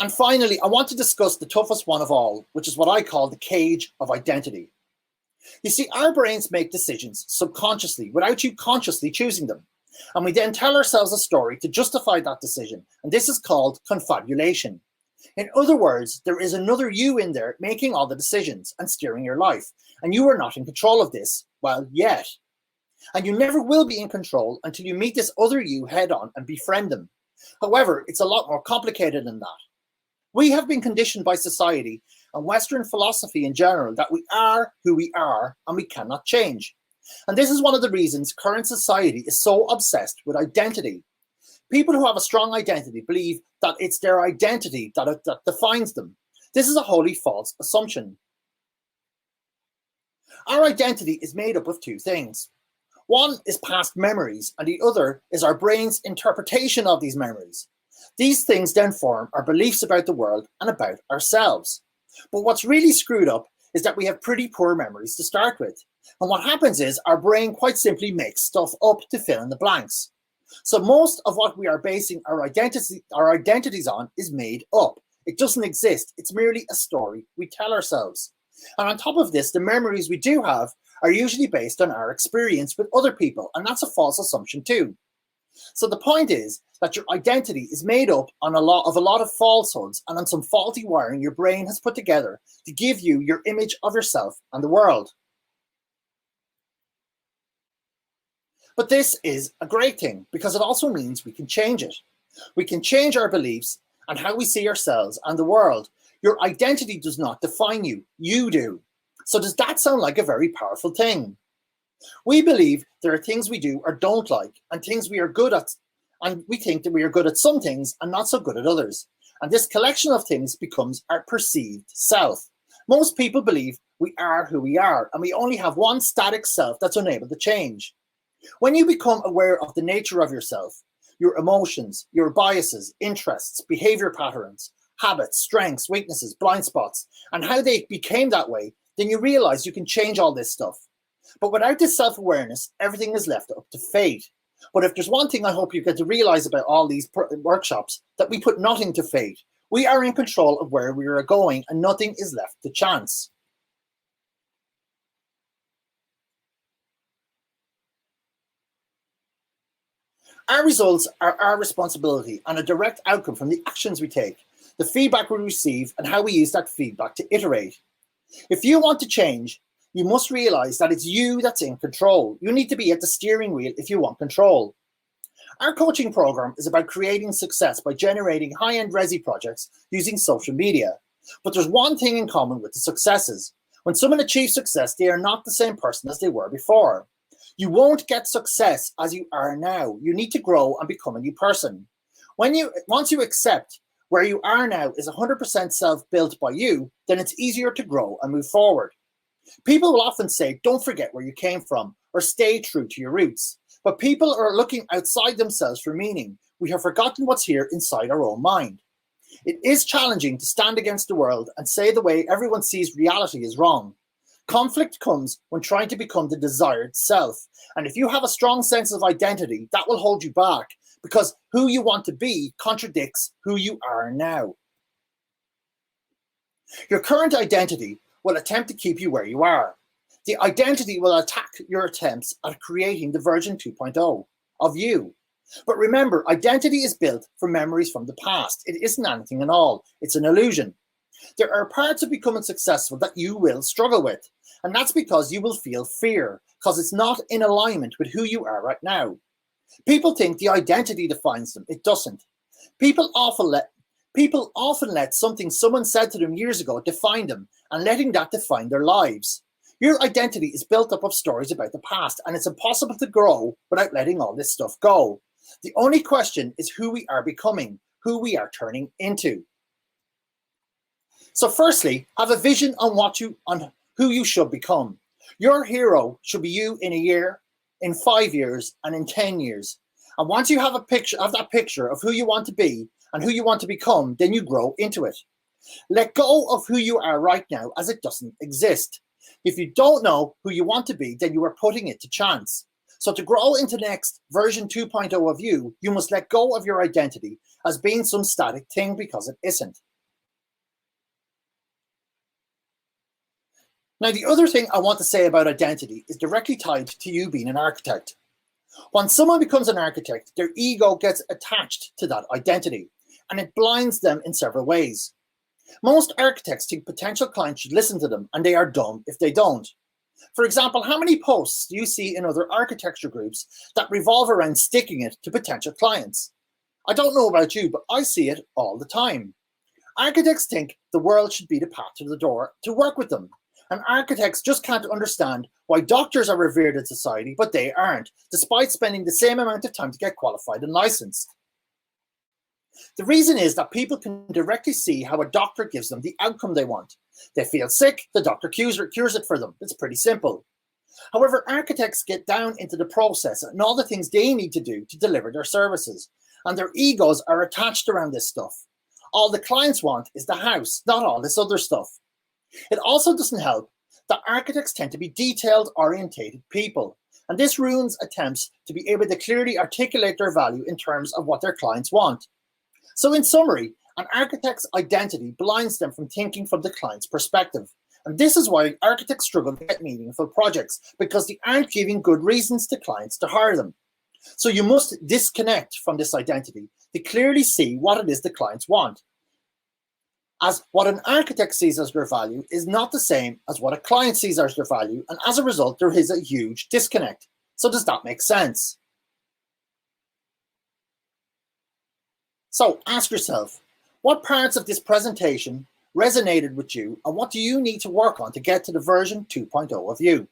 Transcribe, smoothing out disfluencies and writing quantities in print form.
And finally, I want to discuss the toughest one of all, which is what I call the cage of identity. You see, our brains make decisions subconsciously without you consciously choosing them. And we then tell ourselves a story to justify that decision. And this is called confabulation. In other words, there is another you in there making all the decisions and steering your life. And you are not in control of this, well, yet. And you never will be in control until you meet this other you head on and befriend them. However, it's a lot more complicated than that. We have been conditioned by society and Western philosophy in general that we are who we are and we cannot change. And this is one of the reasons current society is so obsessed with identity. People who have a strong identity believe that it's their identity that defines them. This is a wholly false assumption. Our identity is made up of two things. One is past memories, and the other is our brain's interpretation of these memories. These things then form our beliefs about the world and about ourselves. But what's really screwed up is that we have pretty poor memories to start with. And what happens is our brain quite simply makes stuff up to fill in the blanks. So most of what we are basing our identities on is made up. It doesn't exist. It's merely a story we tell ourselves. And on top of this, the memories we do have are usually based on our experience with other people. And that's a false assumption too. So the point is that your identity is made up on a lot of falsehoods and on some faulty wiring your brain has put together to give you your image of yourself and the world. But this is a great thing because it also means we can change it. We can change our beliefs and how we see ourselves and the world. Your identity does not define you, you do. So does that sound like a very powerful thing? We believe there are things we do or don't like and things we are good at, and we think that we are good at some things and not so good at others. And this collection of things becomes our perceived self. Most people believe we are who we are and we only have one static self that's unable to change. When you become aware of the nature of yourself, your emotions, your biases, interests, behavior patterns, habits, strengths, weaknesses, blind spots, and how they became that way, then you realize you can change all this stuff. But without this self-awareness, everything is left up to fate. But if there's one thing I hope you get to realize about all these workshops, that we put nothing to fate. We are in control of where we are going and nothing is left to chance. Our results are our responsibility and a direct outcome from the actions we take, the feedback we receive, and how we use that feedback to iterate. If you want to change, you must realize that it's you that's in control. You need to be at the steering wheel if you want control. Our coaching program is about creating success by generating high-end resi projects using social media. But there's one thing in common with the successes. When someone achieves success, they are not the same person as they were before. You won't get success as you are now. You need to grow and become a new person. Once you accept where you are now is 100% self-built by you, then it's easier to grow and move forward. People will often say, don't forget where you came from or stay true to your roots. But people are looking outside themselves for meaning. We have forgotten what's here inside our own mind. It is challenging to stand against the world and say the way everyone sees reality is wrong. Conflict comes when trying to become the desired self. And if you have a strong sense of identity, that will hold you back because who you want to be contradicts who you are now. Your current identity will attempt to keep you where you are. The identity will attack your attempts at creating the version 2.0 of you. But remember, identity is built from memories from the past. It isn't anything at all. It's an illusion. There are parts of becoming successful that you will struggle with. And that's because you will feel fear, because it's not in alignment with who you are right now. People think the identity defines them. It doesn't. People often let something someone said to them years ago define them and letting that define their lives. Your identity is built up of stories about the past, and it's impossible to grow without letting all this stuff go. The only question is who we are becoming, who we are turning into. So firstly, have a vision on who you should become. Your hero should be you in a year, in 5 years, and in 10 years. And once you have that picture of who you want to be and who you want to become, then you grow into it. Let go of who you are right now as it doesn't exist. If you don't know who you want to be, then you are putting it to chance. So to grow into the next version 2.0 of you, you must let go of your identity as being some static thing, because it isn't. Now, the other thing I want to say about identity is directly tied to you being an architect. When someone becomes an architect, their ego gets attached to that identity, and it blinds them in several ways. Most architects think potential clients should listen to them, and they are dumb if they don't. For example, how many posts do you see in other architecture groups that revolve around sticking it to potential clients? I don't know about you, but I see it all the time. Architects think the world should be the path to the door to work with them. And architects just can't understand why doctors are revered in society, but they aren't, despite spending the same amount of time to get qualified and licensed. The reason is that people can directly see how a doctor gives them the outcome they want. They feel sick, the doctor cures it for them. It's pretty simple. However, architects get down into the process and all the things they need to do to deliver their services, and their egos are attached around this stuff. All the clients want is the house, not all this other stuff. It also doesn't help that architects tend to be detailed-orientated people, and this ruins attempts to be able to clearly articulate their value in terms of what their clients want. So in summary, an architect's identity blinds them from thinking from the client's perspective. And this is why architects struggle to get meaningful projects, because they aren't giving good reasons to clients to hire them. So you must disconnect from this identity to clearly see what it is the clients want, as what an architect sees as their value is not the same as what a client sees as their value, and as a result, there is a huge disconnect. So does that make sense? So ask yourself, what parts of this presentation resonated with you, and what do you need to work on to get to the version 2.0 of you?